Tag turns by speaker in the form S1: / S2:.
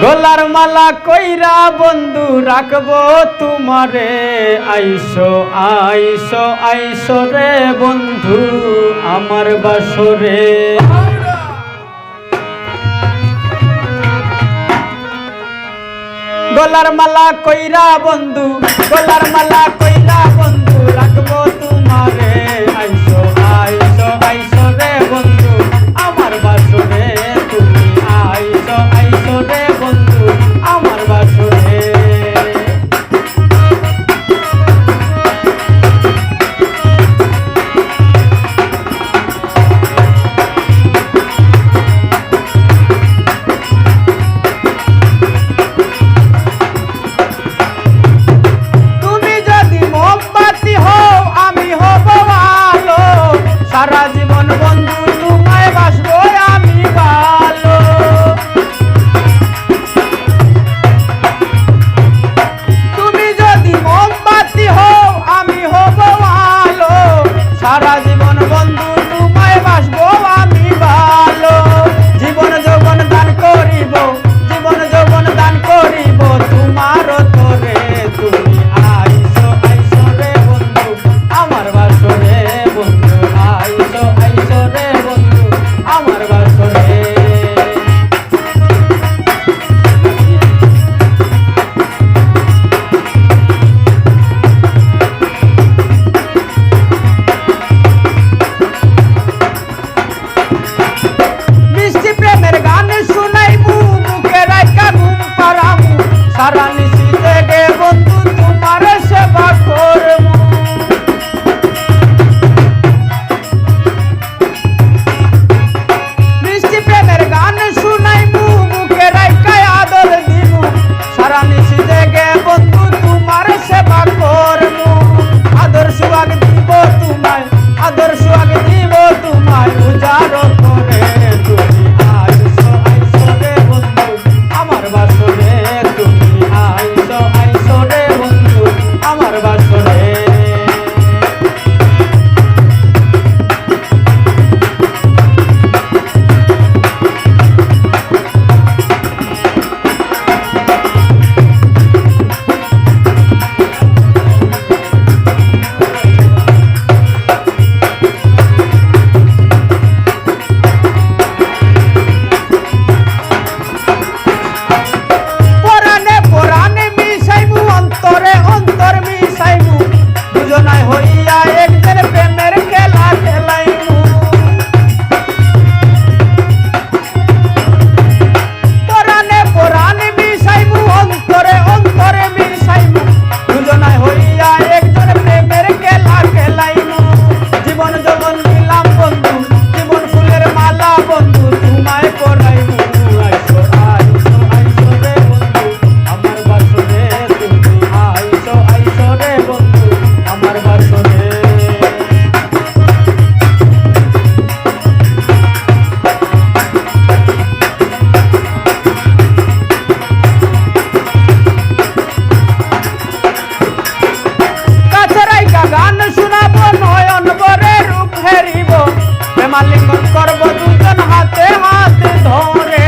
S1: গলার মালা কইরা বন্ধু রাখবো তোমারে, আইসো আইসো আইসো রে বন্ধু আমার বাসরে। গলার মালা কইরা বন্ধু, গলার মালা কইরা বন্ধু রাখবো তোমারে, আইসো আইসো আইসো রে বন্ধু আমার বাসরে। তুমি আইসো আইসো রে বন্ধু আমার বাসরে। সারা জীবন বন্ধু তোমায় বাসবো আমি ভালো। তুমি যদি মোমবাতি হও আমি হব আলো, সারা জীবন বন্ধু তোমায় বাসবো আমি ভালো। জীবন যৌবন দান করিব, জীবন যৌবন দান করিব তোমার তোরে। তুমি আইসো আইসো রে বন্ধু আমার বাসরে, বন্ধু আইসো আইসো রে বন্ধু আমার বাসরে। মিষ্টি প্রেমের গান শুনাইবু, মুখে রাখা ঘুম পারামু, সারা নিশি জেগে বন্ধু তোমার সেবা করবো। মিষ্টি প্রেমের গান শুনাইবু, মুখে রাখা আদর দিবু, সারা নিশি জেগে বন্ধু তোমার সেবা করবো। আদর সুয়াগ দিব তোমায়, আদর সুয়াগ দিব তোমায় উজাড় করে। তুমি আইসো আইসো রে বন্ধু আমার বাসরে, তুমি আইসো আইসো রে বন্ধু আমার বাসরে। পরাণে পরাণে মিশাইবু, অন্তরে অন্তর মিশাইবু, দুজনাই হইয়া একজন প্রেমের খেলা খেলাইবু। পরাণে পরাণে মিশাইবু, অন্তরে অন্তরে মিশাইবু, দুজনাই হইয়া একজন প্রেমের খেলা খেলাইবু। জীবন যৌবন দিলাম বন্ধু, জীবন ফুলের মালা বন্ধু তোমায় পরাইবু। আইসো আইসো আইসো রে বন্ধু আমার বাসরে, তুমি আইসো আইসো রে বন্ধু আমার বাসরে। কাছে রাইখা গান শুনাবো, নয়ন ভরে রূপ হেরিব, প্রেমালিঙ্গন করব দুজন হাতে হাতে ধরে।